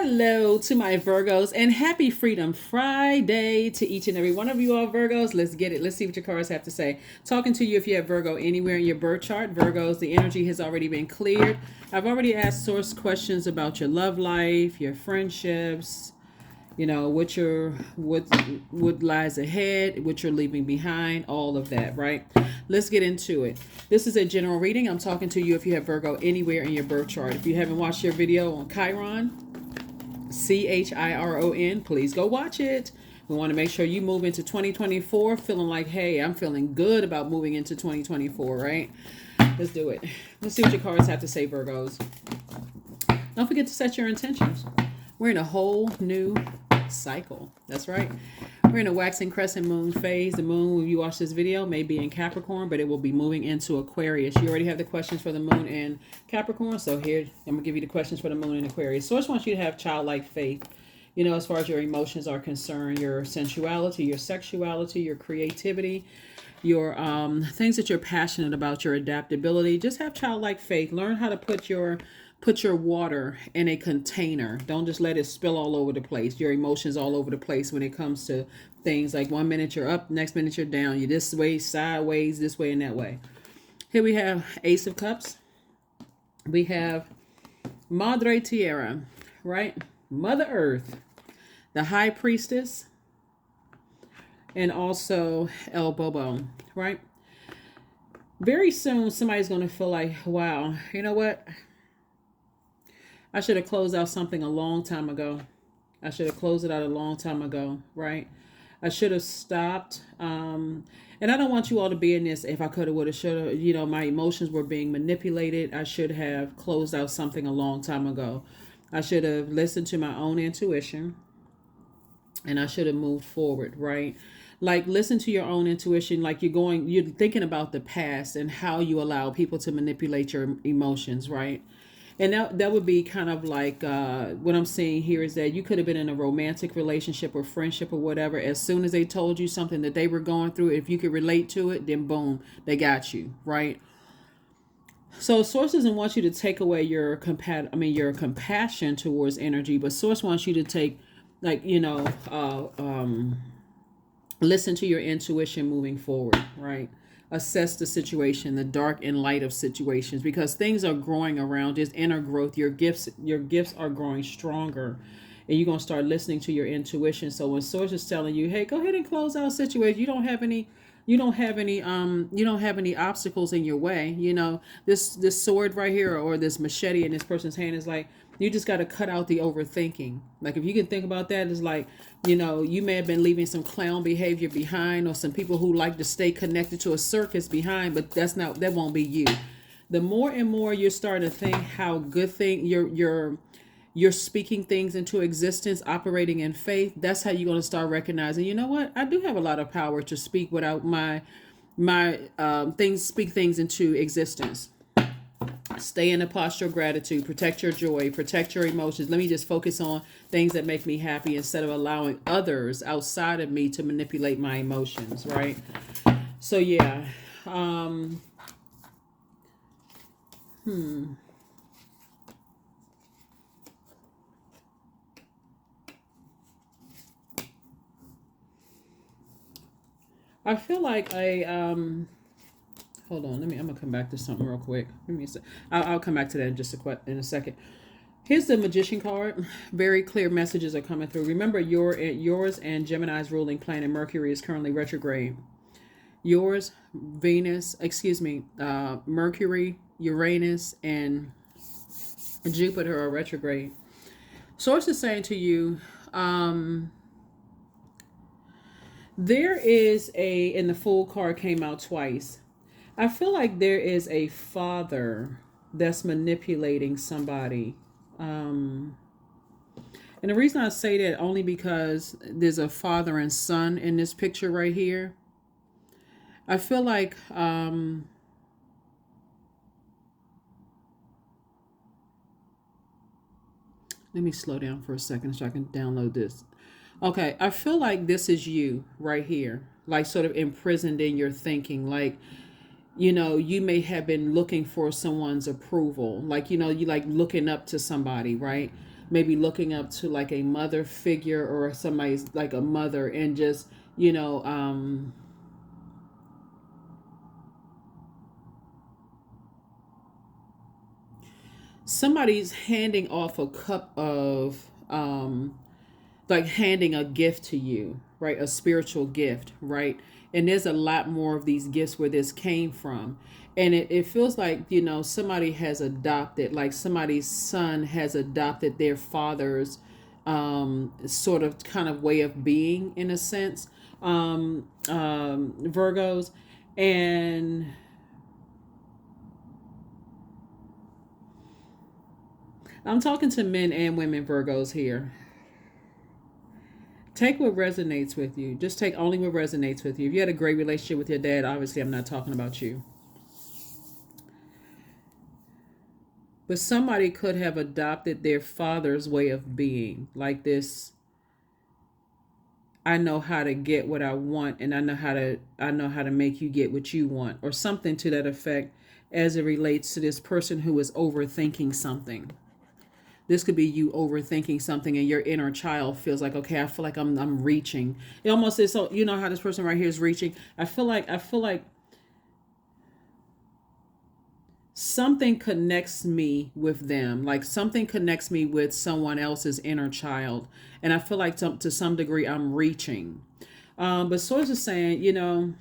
Hello to my Virgos and happy Freedom Friday to each and every one of you all Virgos. Let's get it. Let's see what your cards have to say. Talking to you if you have Virgo anywhere in your birth chart. Virgos, the energy has already been cleared. I've already asked source questions about your love life, your friendships, what lies ahead, what you're leaving behind, all of that, right? Let's get into it. This is a general reading. I'm talking to you if you have Virgo anywhere in your birth chart. If you haven't watched your video on Chiron, Chiron, please go watch it. We want to make sure you move into 2024 feeling like, hey, I'm feeling good about moving into 2024, right? Let's do it. Let's see what your cards have to say, Virgos. Don't forget to set your intentions. We're in a whole new cycle. That's right. We're in a waxing crescent moon phase. The moon, when you watch this video, may be in Capricorn, but it will be moving into Aquarius. You already have the questions for the moon in Capricorn, so here, I'm going to give you the questions for the moon in Aquarius. Source wants you to have childlike faith, as far as your emotions are concerned, your sensuality, your sexuality, your creativity, your things that you're passionate about, your adaptability. Just have childlike faith. Learn how to put your water in a container. Don't just let it spill all over the place. Your emotions all over the place when it comes to things like 1 minute you're up, next minute you're down. You're this way, sideways, this way and that way. Here we have Ace of Cups. We have Madre Tierra, right? Mother Earth, the High Priestess, and also El Bobo, right? Very soon, somebody's going to feel like, wow, you know what? I should have closed out something a long time ago. I should have closed it out a long time ago, right? I should have stopped. And I don't want you all to be in this if I could have, would have, should have. My emotions were being manipulated. I should have closed out something a long time ago. I should have listened to my own intuition. And I should have moved forward, right? Like, listen to your own intuition. Like, you're thinking about the past and how you allow people to manipulate your emotions, right? And that would be kind of like what I'm saying here is that you could have been in a romantic relationship or friendship or whatever. As soon as they told you something that they were going through, if you could relate to it, then boom, they got you, right? So Source doesn't want you to take away your compassion towards energy, but Source wants you to take, listen to your intuition moving forward, right? Assess the situation, the dark and light of situations, because things are growing around. There's inner growth. Your gifts are growing stronger, and you're gonna start listening to your intuition. So when Source is telling you, hey, go ahead and close out situation, you don't have any obstacles in your way. This sword right here or this machete in this person's hand is like, you just got to cut out the overthinking. Like, if you can think about that, it's like, you may have been leaving some clown behavior behind, or some people who like to stay connected to a circus behind, but that won't be you. The more and more you're starting to think how good thing you're speaking things into existence, operating in faith, that's how you're going to start recognizing, you know what? I do have a lot of power to speak without my speak things into existence. Stay in a posture of gratitude, protect your joy, protect your emotions. Let me just focus on things that make me happy instead of allowing others outside of me to manipulate my emotions, right? So yeah. I feel like hold on, I'm gonna come back to something real quick. Give me a sec. I'll come back to that in a second. Here's the Magician card. Very clear messages are coming through. Remember, yours and Gemini's ruling planet Mercury is currently retrograde. Yours, Mercury, Uranus, and Jupiter are retrograde. Source is saying to you, there is and the Fool card came out twice. I feel like there is a father that's manipulating somebody. And the reason I say that only because there's a father and son in this picture right here. I feel like let me slow down for a second so I can download this. Okay, I feel like this is you right here, like sort of imprisoned in your thinking, like you may have been looking for someone's approval, like you like looking up to somebody, right? maybe looking up to like a mother figure or somebody's like a mother, and just, you know, somebody's handing off a cup of, like handing a gift to you, right? A spiritual gift, right? And there's a lot more of these gifts where this came from. And it feels like, you know, somebody has adopted, like somebody's son has adopted their father's sort of kind of way of being, in a sense, Virgos. And I'm talking to men and women, Virgos, here. Take what resonates with you. Just take only what resonates with you. If you had a great relationship with your dad, obviously I'm not talking about you. But somebody could have adopted their father's way of being, like this: I know how to get what I want, and I know how to make you get what you want, or something to that effect, as it relates to this person who is overthinking something. This could be you overthinking something, and your inner child feels like, okay, I feel like I'm reaching. It almost is, so you know how this person right here is reaching. I feel like something connects me with them. Like something connects me with someone else's inner child, and I feel like to some degree I'm reaching. But source is saying, you know,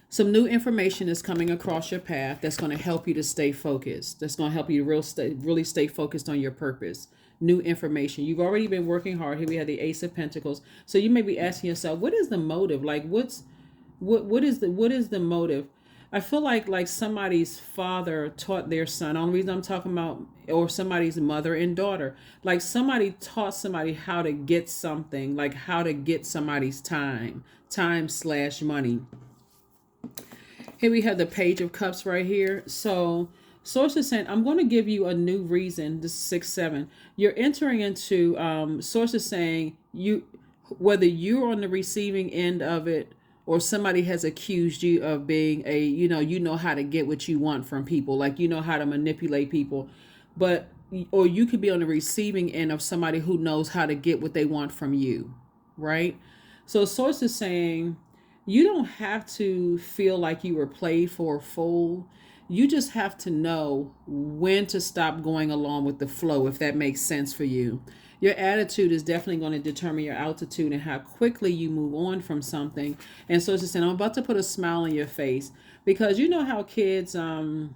some new information is coming across your path that's going to help you to stay focused. That's going to help you to really stay focused on your purpose. New information. You've already been working hard. Here we have the Ace of Pentacles. So you may be asking yourself, what is the motive? Like what is the motive? I feel like somebody's father taught their son. Only reason I'm talking about, or somebody's mother and daughter. Like somebody taught somebody how to get something, like how to get somebody's time/money. Here we have the Page of Cups right here. So source is saying, I'm going to give you a new reason. This is 6-7. You're entering into, source is saying, whether you're on the receiving end of it, or somebody has accused you of being you know how to get what you want from people, like you know how to manipulate people, but or you could be on the receiving end of somebody who knows how to get what they want from you, right? So source is saying, you don't have to feel like you were played for a fool. You just have to know when to stop going along with the flow, if that makes sense for you. Your attitude is definitely going to determine your altitude and how quickly you move on from something. And so it's just saying, I'm about to put a smile on your face, because you know how kids, know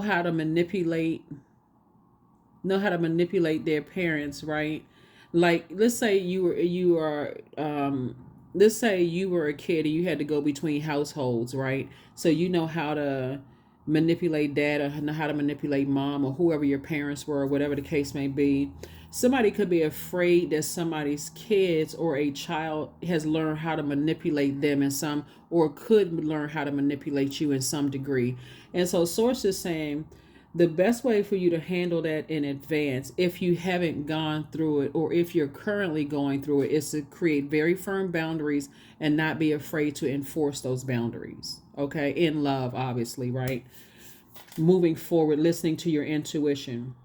how to manipulate, their parents, right? Like let's say let's say you were a kid and you had to go between households, right? So you know how to manipulate dad, or know how to manipulate mom, or whoever your parents were, or whatever the case may be. Somebody could be afraid that somebody's kids or a child has learned how to manipulate them in some, or could learn how to manipulate you in some degree. And so source is saying, the best way for you to handle that in advance, if you haven't gone through it, or if you're currently going through it, is to create very firm boundaries and not be afraid to enforce those boundaries. Okay, in love, obviously, right? Moving forward, listening to your intuition.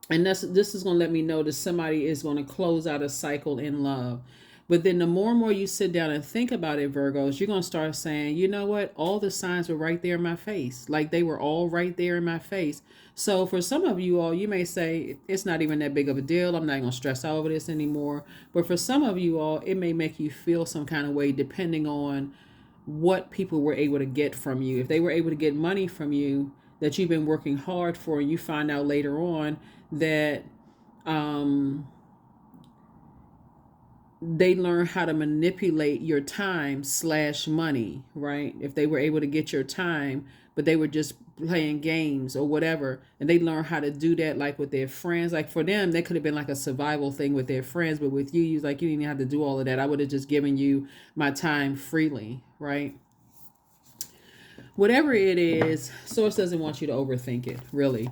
And this is going to let me know that somebody is going to close out a cycle in love. But then the more and more you sit down and think about it, Virgos, you're going to start saying, you know what? All the signs were right there in my face. Like they were all right there in my face. So for some of you all, you may say, it's not even that big of a deal. I'm not going to stress out over this anymore. But for some of you all, it may make you feel some kind of way, depending on what people were able to get from you. If they were able to get money from you that you've been working hard for, and you find out later on that they learn how to manipulate your time/money, right? If they were able to get your time, but they were just playing games or whatever, and they learn how to do that, like with their friends. Like for them, that could have been like a survival thing with their friends, but with you, you was like, you didn't have to do all of that. I would have just given you my time freely, right? Whatever it is, source doesn't want you to overthink it, really.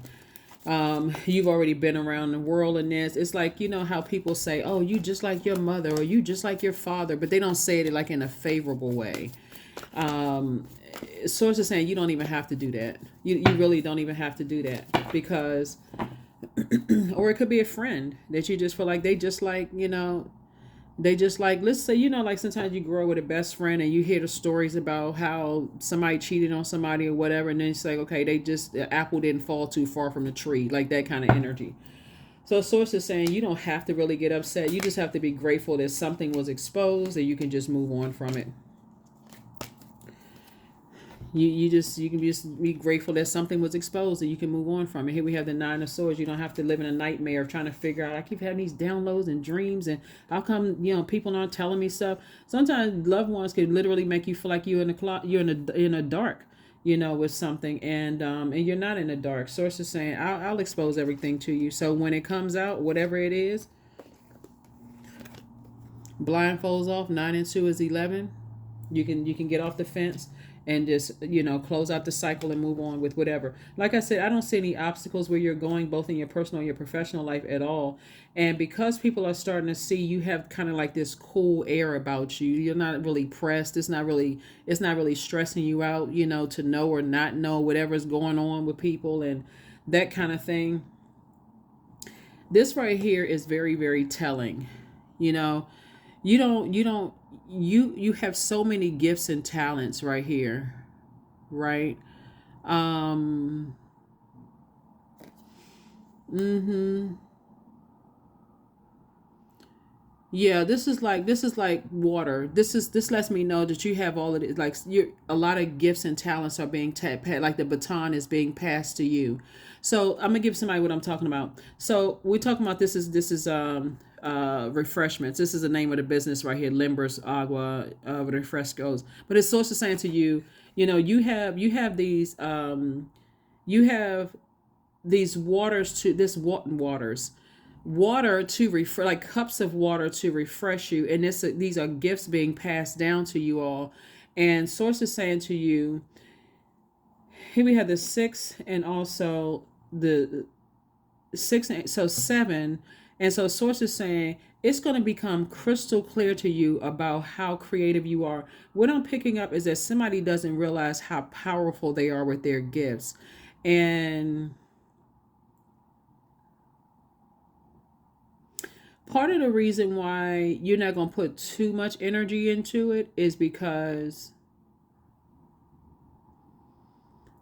You've already been around the world in this. It's like, you know how people say, oh, you just like your mother, or you just like your father, but they don't say it like in a favorable way. Source is saying you don't even have to do that. You really don't even have to do that because, or it could be a friend that you just feel like they just like, they just like, let's say, like sometimes you grow with a best friend and you hear the stories about how somebody cheated on somebody or whatever. And then it's like, okay, the apple didn't fall too far from the tree, like that kind of energy. So source is saying you don't have to really get upset. You just have to be grateful that something was exposed and you can just move on from it. You can just be grateful that something was exposed and you can move on from it. Here we have the Nine of Swords. You don't have to live in a nightmare of trying to figure out. I keep having these downloads and dreams, and how come people aren't telling me stuff? Sometimes loved ones could literally make you feel like you're in a you're in a dark, with something, and you're not in the dark. Source is saying I'll expose everything to you. So when it comes out, whatever it is, blindfolds off. 9 and 2 is 11. You can get off the fence and just close out the cycle and move on with whatever. Like I said, I don't see any obstacles where you're going, both in your personal and your professional life at all. And because people are starting to see you have kind of like this cool air about you, you're not really pressed. It's not really stressing you out, to know or not know whatever's going on with people and that kind of thing. This right here is very, very telling. you know you have so many gifts and talents right here, right? um mhm. Yeah, this is like water. This lets me know that you have all of it. Like you, a lot of gifts and talents are being like the baton is being passed to you. So I'm gonna give somebody what I'm talking about. So we're talking about this is refreshments. This is the name of the business right here, Limbers Agua Refrescos. But it's also saying to you, you have these waters to this waters water to refresh, like cups of water to refresh you, and these are gifts being passed down to you all. And source is saying to you, here we have the six and also the six, so seven. And so source is saying it's going to become crystal clear to you about how creative you are. What I'm picking up is that somebody doesn't realize how powerful they are with their gifts. And part of the reason why you're not going to put too much energy into it is because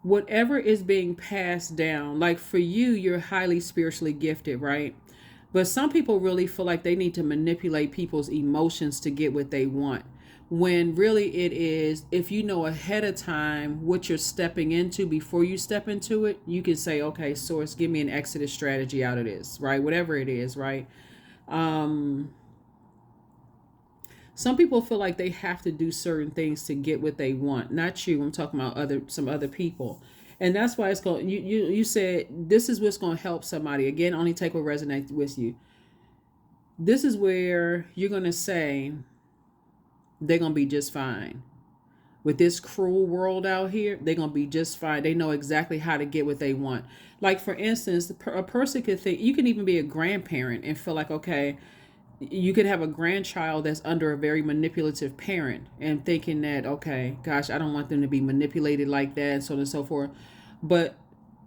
whatever is being passed down, like for you, you're highly spiritually gifted, right? But some people really feel like they need to manipulate people's emotions to get what they want. When really it is, if you know ahead of time what you're stepping into before you step into it, you can say, okay, source, give me an exodus strategy out of this, right? Whatever it is, right? Um, some people feel like they have to do certain things to get what they want. Not you. I'm talking about some other people. And that's why it's going, you said this is what's going to help somebody. Again, only take what resonates with you. This is where you're going to say they're going to be just fine. With this cruel world out here, they're going to be just fine. They know exactly how to get what they want. Like, for instance, a person could think, you can even be a grandparent and feel like, okay, you could have a grandchild that's under a very manipulative parent and thinking that, okay, gosh, I don't want them to be manipulated like that, and so on and so forth. But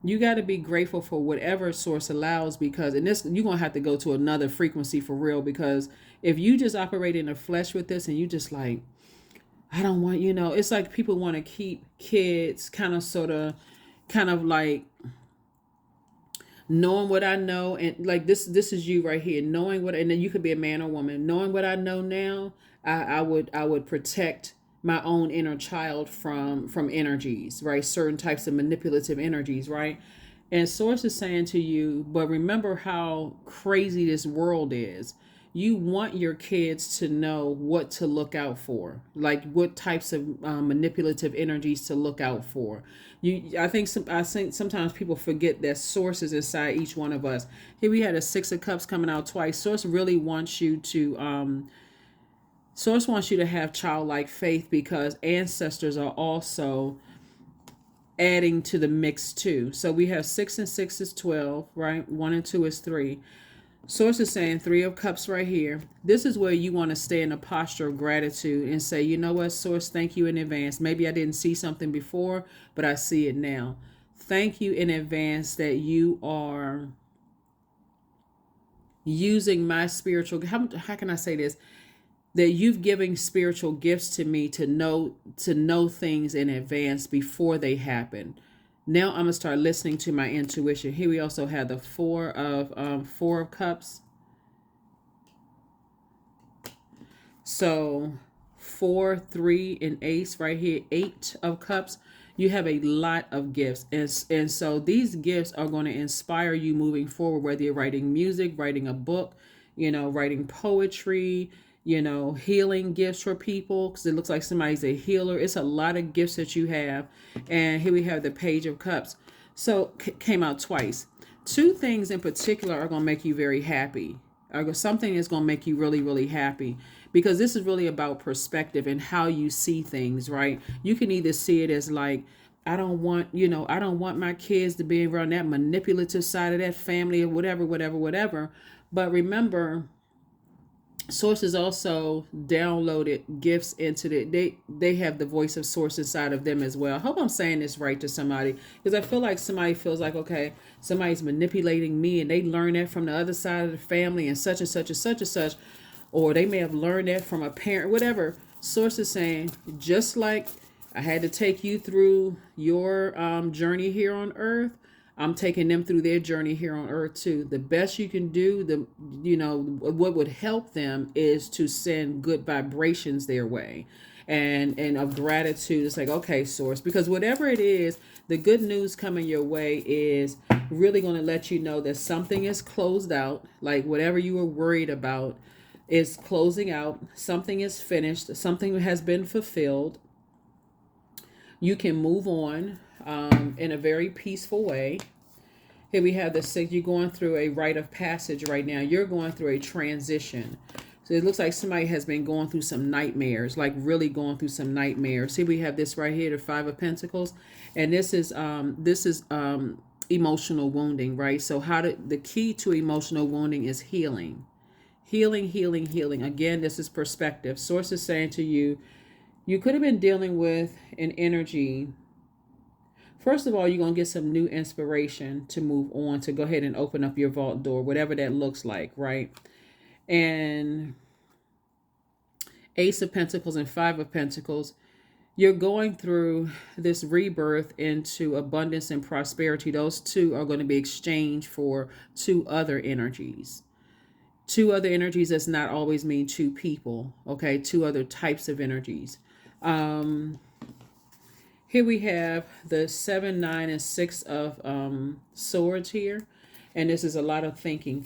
you got to be grateful for whatever source allows, because in this, you're going to have to go to another frequency for real, because if you just operate in the flesh with this and you just like, I don't want, it's like people want to keep kids kind of like knowing what I know, and like this is you right here, knowing what, and then you could be a man or woman, knowing what I know now. I would protect my own inner child from energies, right? Certain types of manipulative energies, right? And source is saying to you, but remember how crazy this world is. You want your kids to know what to look out for, like what types of manipulative energies to look out for. I think sometimes people forget that source is inside each one of us. Here we had a Six of Cups coming out twice. Source wants you to have childlike faith, because ancestors are also adding to the mix too. So we have 6 and 6 is 12, right? 1 and 2 is 3. Source is saying Three of Cups right here. This is where you want to stay in a posture of gratitude and say, you know what, Source, thank you in advance. Maybe I didn't see something before, but I see it now. Thank you in advance that you are using my spiritual, how can I say this? That you've given spiritual gifts to me to know things in advance before they happen. Now I'm gonna start listening to my intuition. Here we also have the Four of Cups. So 4, 3, and Ace right here. 8 of Cups. You have a lot of gifts, and so these gifts are going to inspire you moving forward. Whether you're writing music, writing a book, writing poetry, healing gifts for people, because it looks like somebody's a healer. It's a lot of gifts that you have. And here we have the Page of Cups. So came out twice. Two things in particular are going to make you very happy. Or something is going to make you really, really happy, because this is really about perspective and how you see things, right? You can either see it as like, I don't want my kids to be around that manipulative side of that family, or whatever. But remember, sources also downloaded gifts into they have the voice of source inside of them as well. I hope I'm saying this right to somebody, because I feel like somebody feels like, okay, somebody's manipulating me, and they learn that from the other side of the family, and such and such and such and such, or they may have learned that from a parent, whatever. Source is saying, just like I had to take you through your journey here on earth, I'm taking them through their journey here on earth too. The best you can do, what would help them is to send good vibrations their way, and of gratitude. It's like, okay, source, because whatever it is, the good news coming your way is really going to let you know that something is closed out. Like whatever you were worried about is closing out. Something is finished. Something has been fulfilled. You can move on in a very peaceful way. Here we have the 6. You're going through a rite of passage right now. You're going through a transition. So it looks like somebody has been going through some nightmares, like really going through some nightmares. See, we have this right here, the 5 of Pentacles, and this is emotional wounding, right? So the key to emotional wounding is healing. Healing. Again, this is perspective. Source is saying to you, you could have been dealing with an energy. First of all, you're going to get some new inspiration to move on, to go ahead and open up your vault door, whatever that looks like, right? And Ace of Pentacles and 5 of Pentacles, you're going through this rebirth into abundance and prosperity. Those two are going to be exchanged for 2 other energies. 2 other energies does not always mean 2 people, okay? 2 other types of energies. Here we have the 7, 9, and 6 of swords here. And this is a lot of thinking.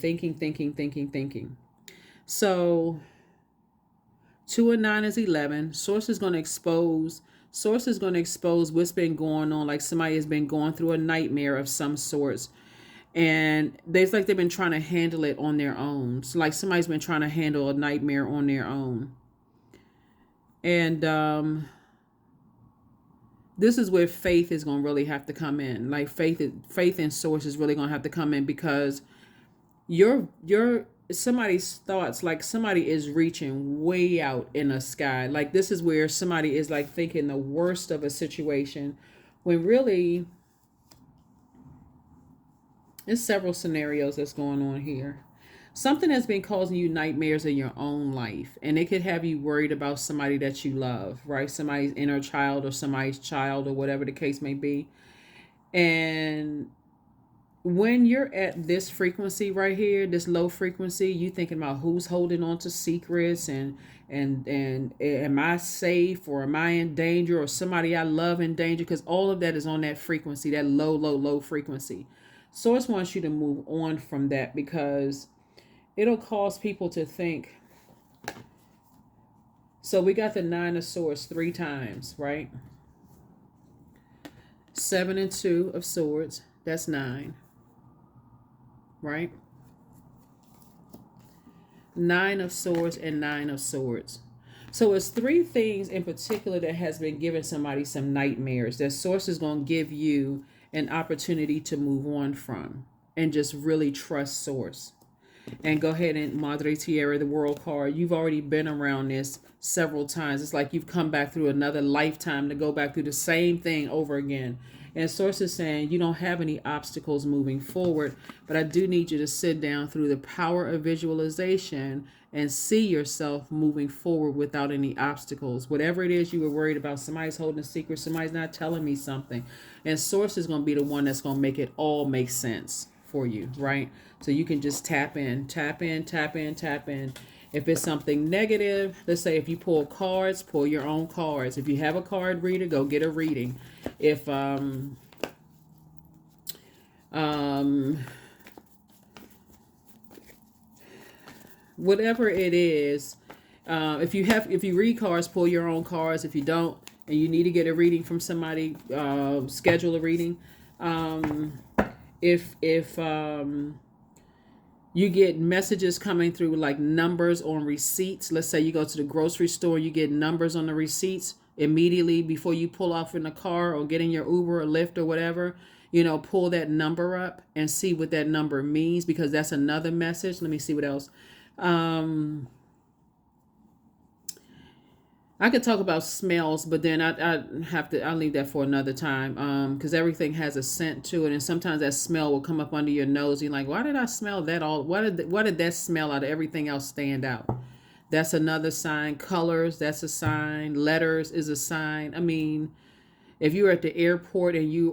So 2 and 9 is 11. Source is going to expose what's been going on. Like somebody has been going through a nightmare of some sorts. And they've been trying to handle it on their own. So like somebody's been trying to handle a nightmare on their own. And this is where faith is going to really have to come in. Like faith in source is really going to have to come in, because your somebody's thoughts, like somebody is reaching way out in the sky. Like this is where somebody is like thinking the worst of a situation, when really there's several scenarios that's going on here. Something has been causing you nightmares in your own life, and it could have you worried about somebody that you love, right? Somebody's inner child or somebody's child, or whatever the case may be. And when you're at this frequency right here, this low frequency, you thinking about who's holding on to secrets, and am I safe, or am I in danger, or somebody I love in danger? Because all of that is on that frequency, that low frequency. Source wants you to move on from that, because it'll cause people to think. So we got the 9 of Swords 3 times, right? 7 and 2 of Swords, that's 9, right? 9 of Swords and 9 of Swords. So it's 3 things in particular that has been giving somebody some nightmares that Source is going to give you an opportunity to move on from, and just really trust Source. And go ahead and Madre Tierra, the world card. You've already been around this several times. It's like you've come back through another lifetime to go back through the same thing over again. And Source is saying you don't have any obstacles moving forward, but I do need you to sit down through the power of visualization and see yourself moving forward without any obstacles. Whatever it is you were worried about, somebody's holding a secret, somebody's not telling me something. And Source is going to be the one that's going to make it all make sense for you, right? So you can just tap in, tap in, tap in, tap in. If it's something negative, let's say if you pull cards, pull your own cards. If you have a card reader, go get a reading. If whatever it is, if you read cards, pull your own cards. If you don't and you need to get a reading from somebody, schedule a reading. If you get messages coming through like numbers on receipts. Let's say you go to the grocery store, you get numbers on the receipts immediately before you pull off in the car or get in your Uber or Lyft or whatever. Pull that number up and see what that number means, because that's another message. Let me see what else. I could talk about smells, but then I'll leave that for another time. Because everything has a scent to it, and sometimes that smell will come up under your nose. You're like, why did I smell that all? Why did that smell out of everything else stand out? That's another sign. Colors, that's a sign. Letters is a sign. I mean, if you're at the airport and you're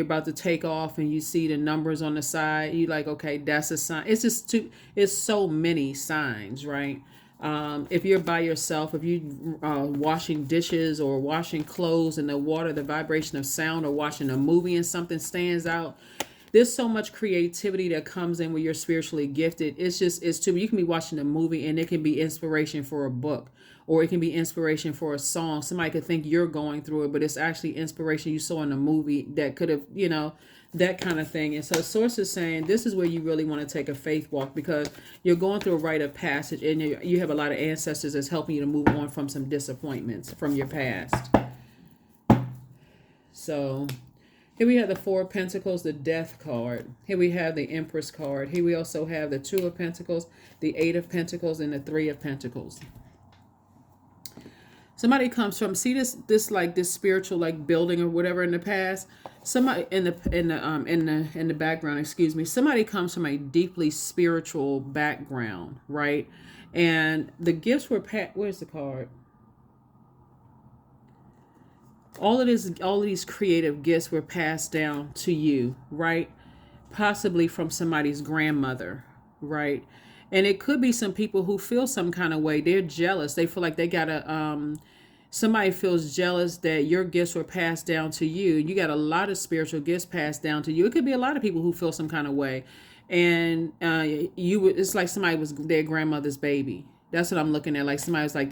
about to take off and you see the numbers on the side, you like, okay, that's a sign. It's so many signs, right? If you're by yourself, if you washing dishes or washing clothes in the water, the vibration of sound, or watching a movie and something stands out, there's so much creativity that comes in when you're spiritually gifted. It's too, you can be watching a movie and it can be inspiration for a book, or it can be inspiration for a song. Somebody could think you're going through it, but it's actually inspiration you saw in a movie that could have, that kind of thing. And so Source is saying this is where you really want to take a faith walk, because you're going through a rite of passage, and you have a lot of ancestors that's helping you to move on from some disappointments from your past. So here we have the Four of Pentacles, the Death card. Here we have the Empress card. Here we also have the Two of Pentacles, the Eight of Pentacles, and the Three of Pentacles. Somebody comes from, see this spiritual like building or whatever in the past. Somebody in the background, excuse me. Somebody comes from a deeply spiritual background, right? And the gifts were where's the card? All of these creative gifts were passed down to you, right? Possibly from somebody's grandmother, right? And it could be some people who feel some kind of way. They're jealous. They feel like they gotta, somebody feels jealous that your gifts were passed down to you. You got a lot of spiritual gifts passed down to you. It could be a lot of people who feel some kind of way. And it's like somebody was their grandmother's baby. That's what I'm looking at. Like somebody was like,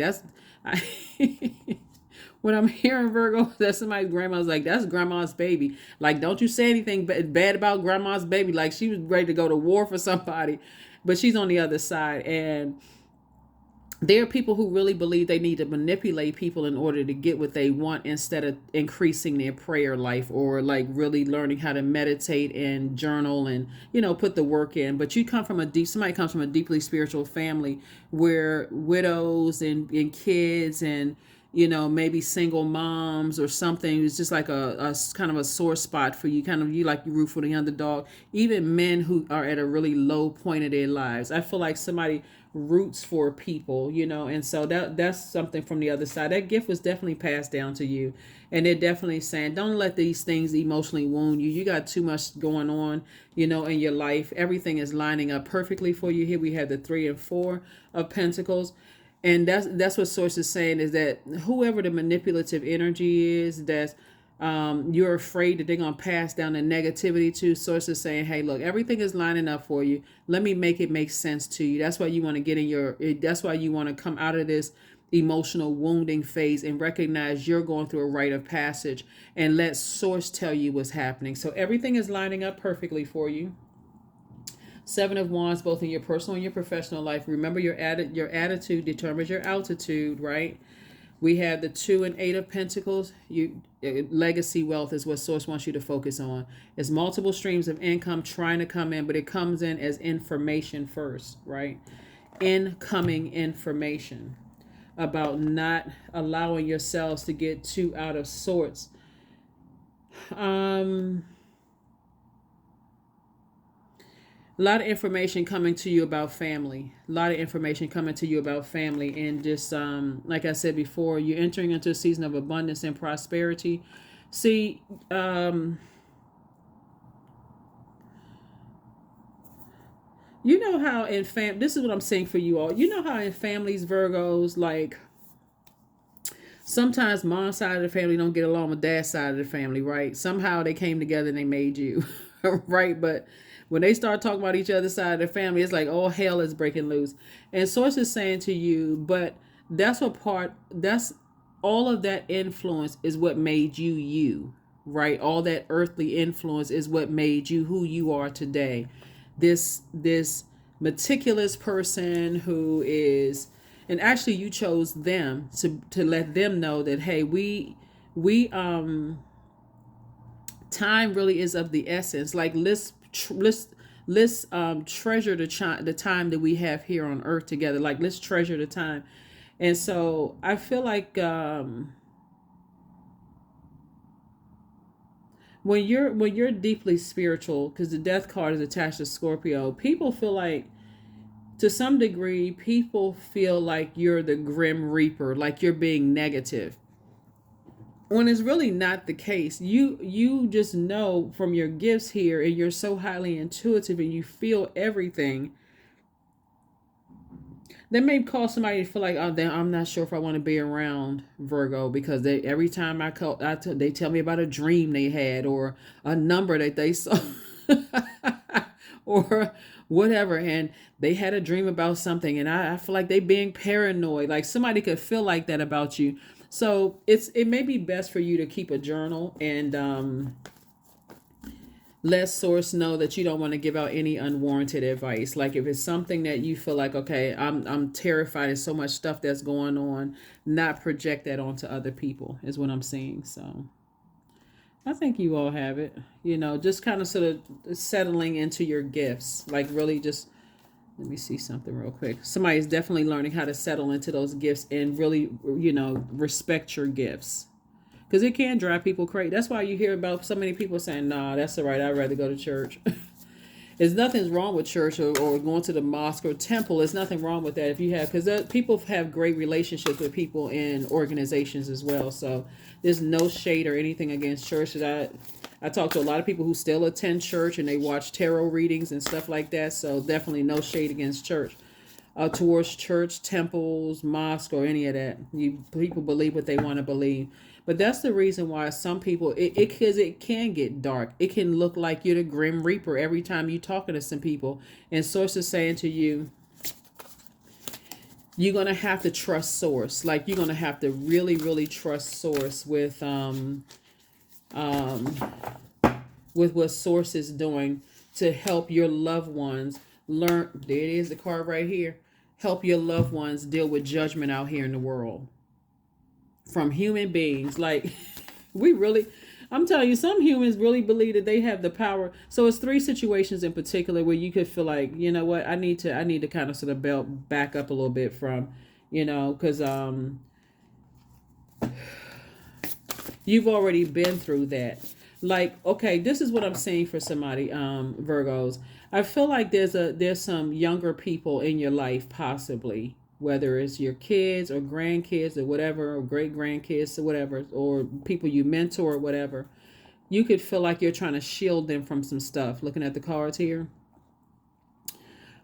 when I'm hearing Virgo, that somebody's grandma's like, that's grandma's baby. Like, don't you say anything bad about grandma's baby. Like she was ready to go to war for somebody. But she's on the other side. And there are people who really believe they need to manipulate people in order to get what they want, instead of increasing their prayer life, or like really learning how to meditate and journal and, put the work in. But somebody comes from a deeply spiritual family where widows and kids and, maybe single moms or something. It's just like a kind of a sore spot for you. You root for the underdog. Even men who are at a really low point of their lives. I feel like somebody roots for people, and so that's something from the other side. That gift was definitely passed down to you. And they're definitely saying, don't let these things emotionally wound you. You got too much going on, in your life. Everything is lining up perfectly for you. Here we have the 3 and 4 of Pentacles. And that's what Source is saying, is that whoever the manipulative energy is, that's you're afraid that they're going to pass down the negativity to. Source is saying, hey, look, everything is lining up for you. Let me make it make sense to you. That's why you want to that's why you want to come out of this emotional wounding phase and recognize you're going through a rite of passage, and let Source tell you what's happening. So everything is lining up perfectly for you. 7 of Wands, both in your personal and your professional life. Remember, your attitude determines your altitude, right? We have the 2 and 8 of Pentacles. Legacy wealth is what Source wants you to focus on. It's multiple streams of income trying to come in, but it comes in as information first, right? Incoming information about not allowing yourselves to get too out of sorts. A lot of information coming to you about family. A lot of information coming to you about family. And just like I said before, you're entering into a season of abundance and prosperity. See, you know how in this is what I'm saying for you all. You know how in families, Virgos, like sometimes mom's side of the family don't get along with dad's side of the family, right? Somehow they came together and they made you, right? But when they start talking about each other's side of the family, it's like, oh, hell is breaking loose. And Source is saying to you, but that's all of that influence is what made you you, right? All that earthly influence is what made you who you are today. This meticulous person who is, and actually you chose them to let them know that, hey, we time really is of the essence. Like let's treasure the time that we have here on earth together. Like let's treasure the time. And so I feel like when you're deeply spiritual, because the death card is attached to Scorpio, people feel like, to some degree, people feel like you're the grim reaper, like you're being negative, when it's really not the case. You just know from your gifts here, and you're so highly intuitive and you feel everything. That may cause somebody to feel like, oh, I'm not sure if I want to be around Virgo, because every time they tell me about a dream they had, or a number that they saw, or whatever, and they had a dream about something, and I feel like they being paranoid. Like somebody could feel like that about you. So it may be best for you to keep a journal and let Source know that you don't want to give out any unwarranted advice. Like if it's something that you feel like, okay, I'm terrified, there's so much stuff that's going on, not project that onto other people is what I'm saying. So I think you all have it, just kind of sort of settling into your gifts. Like really just, let me see something real quick. Somebody's definitely learning how to settle into those gifts and really, respect your gifts. Because it can drive people crazy. That's why you hear about so many people saying, nah, that's all right, I'd rather go to church. There's nothing wrong with church or going to the mosque or temple. There's nothing wrong with that if you have, because people have great relationships with people in organizations as well. So there's no shade or anything against church. I talk to a lot of people who still attend church and they watch tarot readings and stuff like that. So definitely no shade against church. Towards church, temples, mosque, or any of that. People believe what they want to believe. But that's the reason why some people, because it can get dark. It can look like you're the Grim Reaper every time you're talking to some people. And Source is saying to you, you're going to have to trust Source. Like you're going to have to really, really trust Source with what Source is doing to help your loved ones learn. There it is, the card right here. Help your loved ones deal with judgment out here in the world from human beings. Like I'm telling you, some humans really believe that they have the power. So it's 3 situations in particular where you could feel like, you know what, I need to kind of sort of back up a little bit from, because you've already been through that. Like, okay, this is what I'm saying for somebody, Virgos. I feel like there's some younger people in your life, possibly, whether it's your kids or grandkids or whatever, or great grandkids or whatever, or people you mentor or whatever. You could feel like you're trying to shield them from some stuff. Looking at the cards here.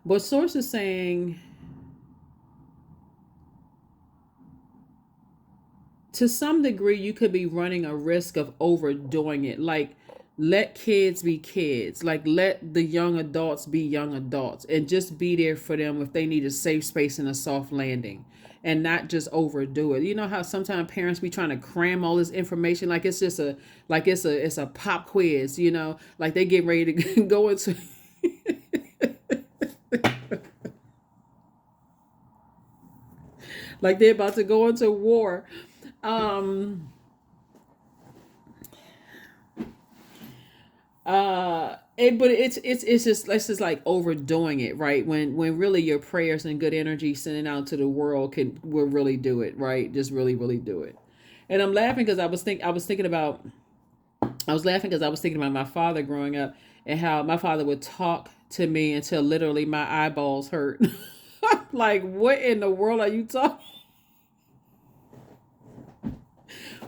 But Source is saying, to some degree, you could be running a risk of overdoing it. Like, let kids be kids. Like, let the young adults be young adults. And just be there for them if they need a safe space and a soft landing. And not just overdo it. You know how sometimes parents be trying to cram all this information like it's just it's a pop quiz, like they get ready to go into like they're about to go into war. um but it's just like overdoing it, right? When really your prayers and good energy sending out to the world will really do it, right? Just really do it. And I'm laughing because I was laughing because I was thinking about my father growing up and how my father would talk to me until literally my eyeballs hurt. Like, what in the world are you talking?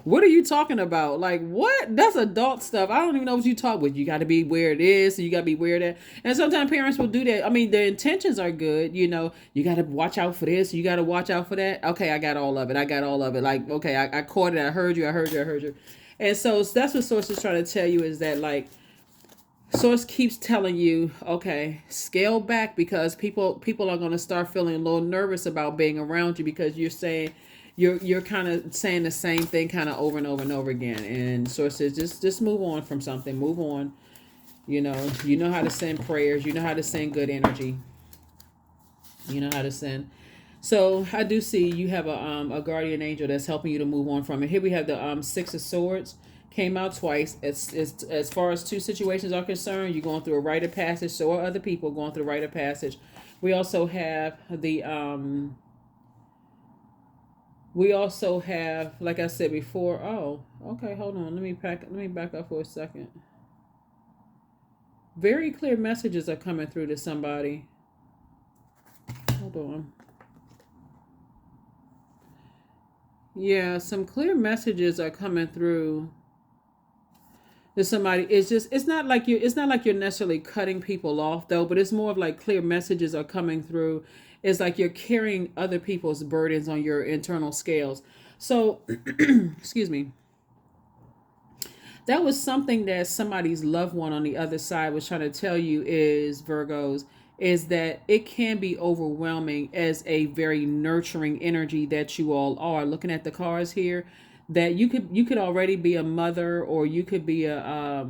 What are you talking about? Like, what? That's adult stuff. I don't even know what you talk with. You got to be where it is. So you got to be where that. And sometimes parents will do that. I mean, their intentions are good. You know, you got to watch out for this. You got to watch out for that. Okay, I got all of it. I got all of it. Like, okay, I caught it. I heard you. I heard you. I heard you. And so that's what Source is trying to tell you is that, like, Source keeps telling you, okay, scale back because people are going to start feeling a little nervous about being around you because you're saying you're kind of saying the same thing kind of over and over and over again. And Source says just move on from something, move on. You know how to send prayers, you know how to send good energy, you know how to send. So I do see you have a guardian angel that's helping you to move on from it. Here we have the Six of Swords came out twice. It's as far as two situations are concerned, you're going through a rite of passage. So are other people going through a rite of passage. We also have like I said before. Oh, okay, hold on. Let me back up for a second. Very clear messages are coming through to somebody. Hold on. Yeah, some clear messages are coming through to somebody. It's not like you're necessarily cutting people off though, but it's more of like clear messages are coming through. It's like you're carrying other people's burdens on your internal scales. So excuse me. That was something that somebody's loved one on the other side was trying to tell you is Virgos is that it can be overwhelming as a very nurturing energy that you all are. Looking at the cards here, that you could already be a mother or you could be a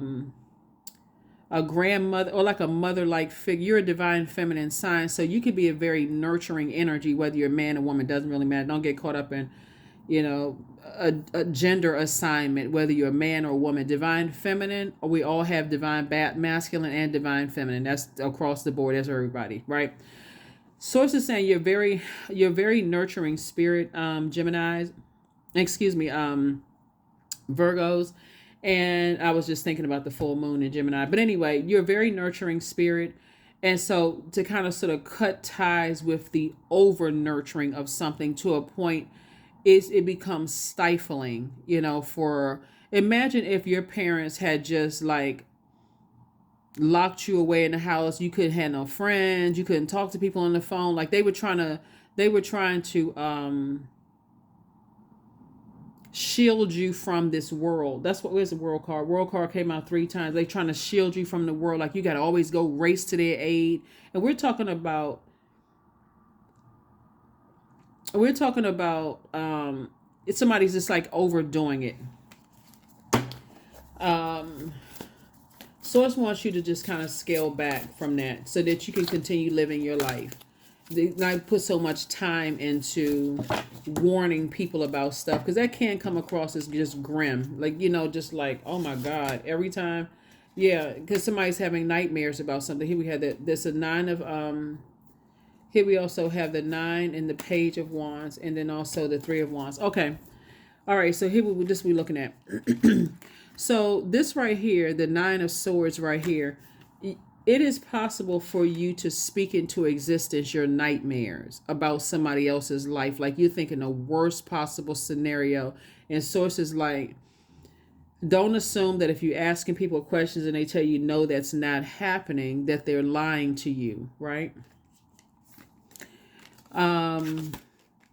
grandmother or like a mother like figure. You're a divine feminine sign, so you could be a very nurturing energy, whether you're a man or woman, doesn't really matter. Don't get caught up in a gender assignment, whether you're a man or a woman. Divine feminine, we all have divine masculine and divine feminine. That's across the board. That's everybody, right? Source is saying you're very nurturing spirit, Gemini's, excuse me, Virgos. And I was just thinking about the full moon in Gemini. But anyway, you're a very nurturing spirit. And so to kind of sort of cut ties with the over nurturing of something to a point it becomes stifling, for imagine if your parents had just like locked you away in the house. You couldn't have no friends, you couldn't talk to people on the phone. Like they were trying to shield you from this world. That's what was the world card. World card came out 3 times. They trying to shield you from the world. Like you got to always go race to their aid. And we're talking about if somebody's just like overdoing it. Source wants you to just kind of scale back from that so that you can continue living your life. Not put so much time into warning people about stuff, because that can come across as just grim, like just like, oh my god, every time. Yeah, because somebody's having nightmares about something. Here we have that. There's a 9 of here we also have the 9 and the Page of Wands, and then also the 3 of Wands. Okay, all right. So here we just be looking at. So this right here, the 9 of Swords right here. It is possible for you to speak into existence your nightmares about somebody else's life. Like you're thinking the worst possible scenario. And sources like, don't assume that if you're asking people questions and they tell you no, that's not happening, that they're lying to you, right?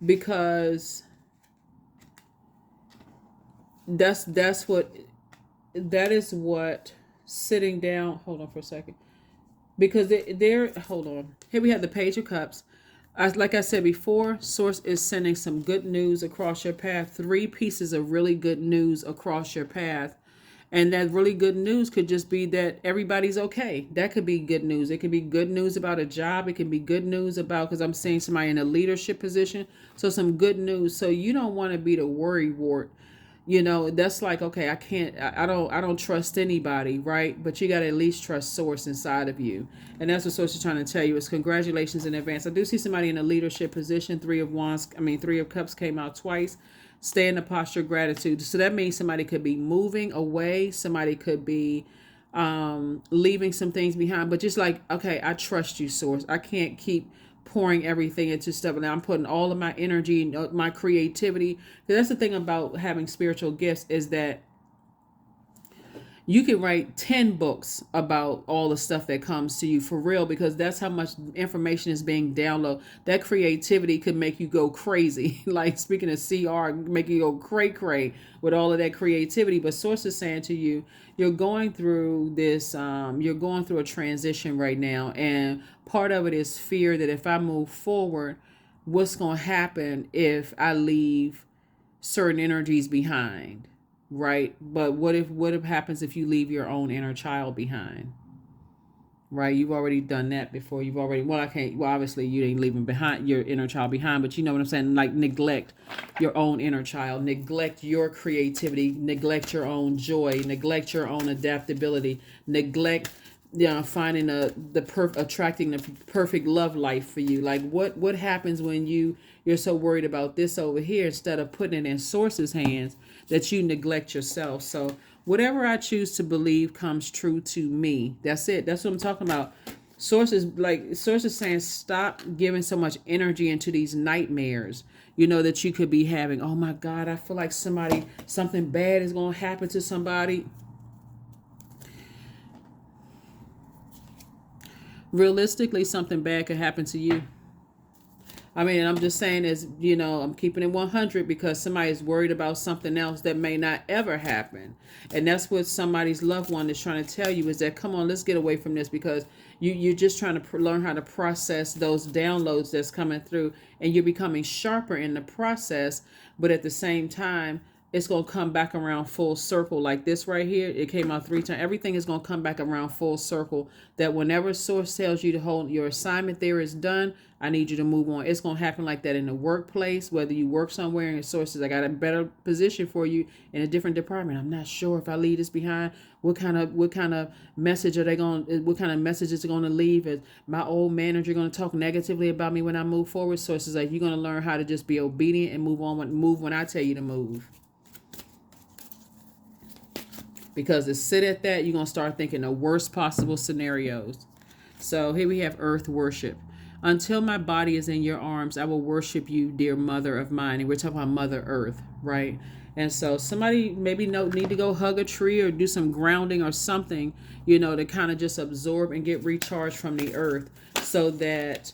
Because that is what sitting down. Hold on for a second. Because hold on. Here we have the Page of Cups. Like I said before, Source is sending some good news across your path. 3 pieces of really good news across your path. And that really good news could just be that everybody's okay. That could be good news. It could be good news about a job. It could be good news about, because I'm seeing somebody in a leadership position. So some good news. So you don't want to be the worry wart. That's like, okay, I don't trust anybody, right? But you got to at least trust source inside of you. And that's what source is trying to tell you is congratulations in advance. I do see somebody in a leadership position. Three of Cups came out twice. Stay in the posture of gratitude. So that means somebody could be moving away. Somebody could be leaving some things behind. But just like, okay, I trust you, source. I can't keep pouring everything into stuff. And I'm putting all of my energy, my creativity. Because that's the thing about having spiritual gifts is that you can write 10 books about all the stuff that comes to you for real, because that's how much information is being downloaded. That creativity could make you go crazy. Like speaking of CR, make you go cray with all of that creativity. But source is saying to you, you're going through this, you're going through a transition right now. And part of it is fear that if I move forward, what's going to happen if I leave certain energies behind? Right? But what if happens if you leave your own inner child behind? Right? You've already done that before. Obviously you ain't leaving behind your inner child behind, but you know what I'm saying? Like neglect your own inner child, neglect your creativity, neglect your own joy, neglect your own adaptability, neglect finding attracting the perfect love life for you. Like what happens when you're so worried about this over here instead of putting it in source's hands, that you neglect yourself. So whatever I choose to believe comes true to me. That's it. That's what I'm talking about. Source is saying, stop giving so much energy into these nightmares, that you could be having. Oh my God, I feel like something bad is going to happen to somebody. Realistically, something bad could happen to you. I mean, I'm just saying I'm keeping it 100 because somebody is worried about something else that may not ever happen. And that's what somebody's loved one is trying to tell you is that, come on, let's get away from this, because you're just trying to learn how to process those downloads that's coming through, and you're becoming sharper in the process. But at the same time, it's going to come back around full circle. Like this right here, it came out 3 times. Everything is going to come back around full circle, that whenever source tells you to hold your assignment there is done, I need you to move on. It's going to happen like that in the workplace, whether you work somewhere and your source says, I got a better position for you in a different department. I'm not sure if I leave this behind. What kind of message are they going, what kind of message is it going to leave? Is my old manager going to talk negatively about me when I move forward? Sources like, you're going to learn how to just be obedient and move when I tell you to move. Because to sit at that, you're going to start thinking the worst possible scenarios. So here we have earth worship. Until my body is in your arms, I will worship you, dear mother of mine. And we're talking about Mother Earth, right? And so somebody maybe need to go hug a tree or do some grounding or something, to kind of just absorb and get recharged from the earth, so that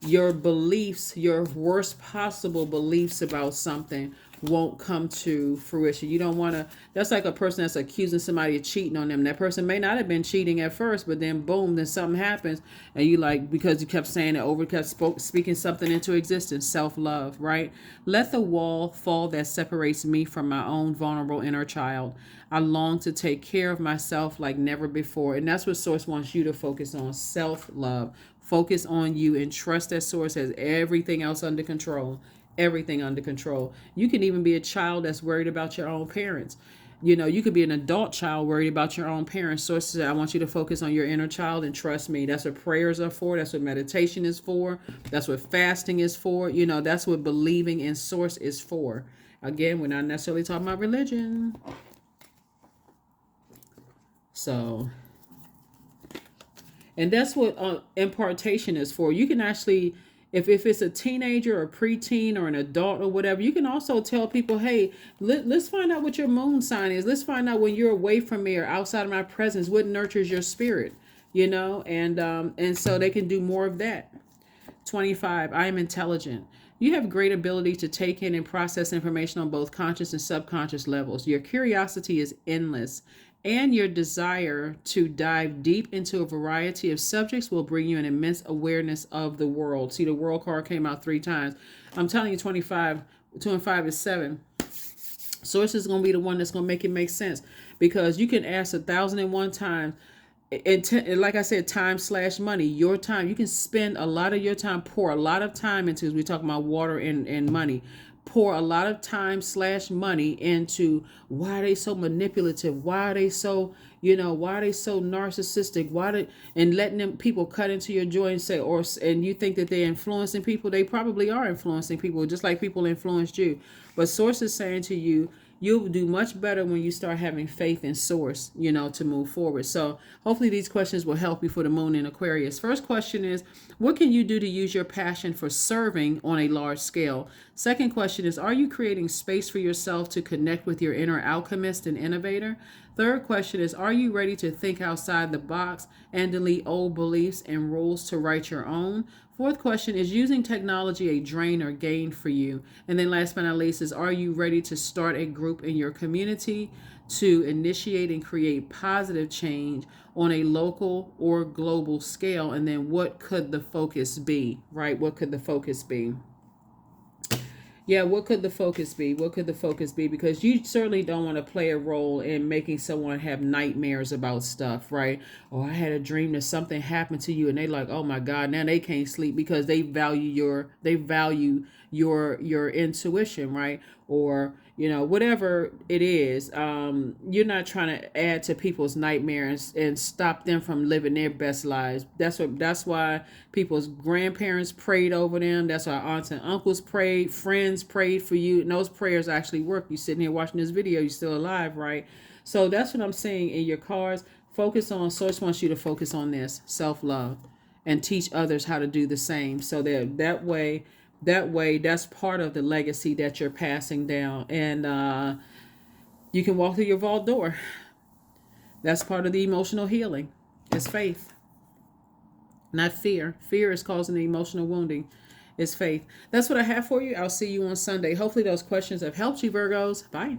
your beliefs, your worst possible beliefs about something won't come to fruition. You don't want to, that's like a person that's accusing somebody of cheating on them. That person may not have been cheating at first, but then boom, then something happens. And you because you kept saying it speaking something into existence, self-love, right? Let the wall fall that separates me from my own vulnerable inner child. I long to take care of myself like never before. And that's what Source wants you to focus on, self-love. Focus on you and trust that Source has everything else under control. Everything under control. You can even be a child that's worried about your own parents. You could be an adult child worried about your own parents. Source says, I want you to focus on your inner child and trust me. That's what prayers are for. That's what meditation is for. That's what fasting is for. That's what believing in Source is for. Again, we're not necessarily talking about religion. So, and that's what impartation is for. You can actually, if it's a teenager or preteen or an adult or whatever, you can also tell people, hey, let's find out what your moon sign is. Let's find out when you're away from me or outside of my presence, what nurtures your spirit, and so they can do more of that. 25, I am intelligent. You have great ability to take in and process information on both conscious and subconscious levels. Your curiosity is endless, and your desire to dive deep into a variety of subjects will bring you an immense awareness of the world. See, the world card came out 3 times. I'm telling you, 25, 2 and 5 is 7. Source is going to be the one that's going to make it make sense. because you can ask 1,001 times. And like I said, time/money, your time. You can spend a lot of your time, pour a lot of time into, as we talk about water and money, pour a lot of time/money into why are they so manipulative? Why are they so, why are they so narcissistic? And letting them people cut into your joy and say, and you think that they're influencing people. They probably are influencing people, just like people influenced you. But Source is saying to you, you'll do much better when you start having faith in Source, to move forward. So hopefully these questions will help you for the moon in Aquarius. First question is, what can you do to use your passion for serving on a large scale? Second question is, are you creating space for yourself to connect with your inner alchemist and innovator? Third question is, are you ready to think outside the box and delete old beliefs and rules to write your own? Fourth question is, using technology a drain or gain for you? And then last but not least is, are you ready to start a group in your community to initiate and create positive change on a local or global scale? And then what could the focus be, right? What could the focus be? Yeah, what could the focus be? What could the focus be? Because you certainly don't want to play a role in making someone have nightmares about stuff, right? Or I had a dream that something happened to you, and they like, oh my God, now they can't sleep because they value your intuition, right? Or whatever it is. You're not trying to add to people's nightmares and stop them from living their best lives. That's why people's grandparents prayed over them. That's why aunts and uncles prayed, friends prayed for you, and those prayers actually work. You sitting here watching this video, you're still alive, right? So that's what I'm saying in your cards. Focus on, Source wants you to focus on this, self-love, and teach others how to do the same. So that way, that's part of the legacy that you're passing down. And you can walk through your vault door. That's part of the emotional healing. It's faith, not fear. Fear is causing the emotional wounding. It's faith. That's what I have for you. I'll see you on Sunday. Hopefully those questions have helped you, Virgos. Bye.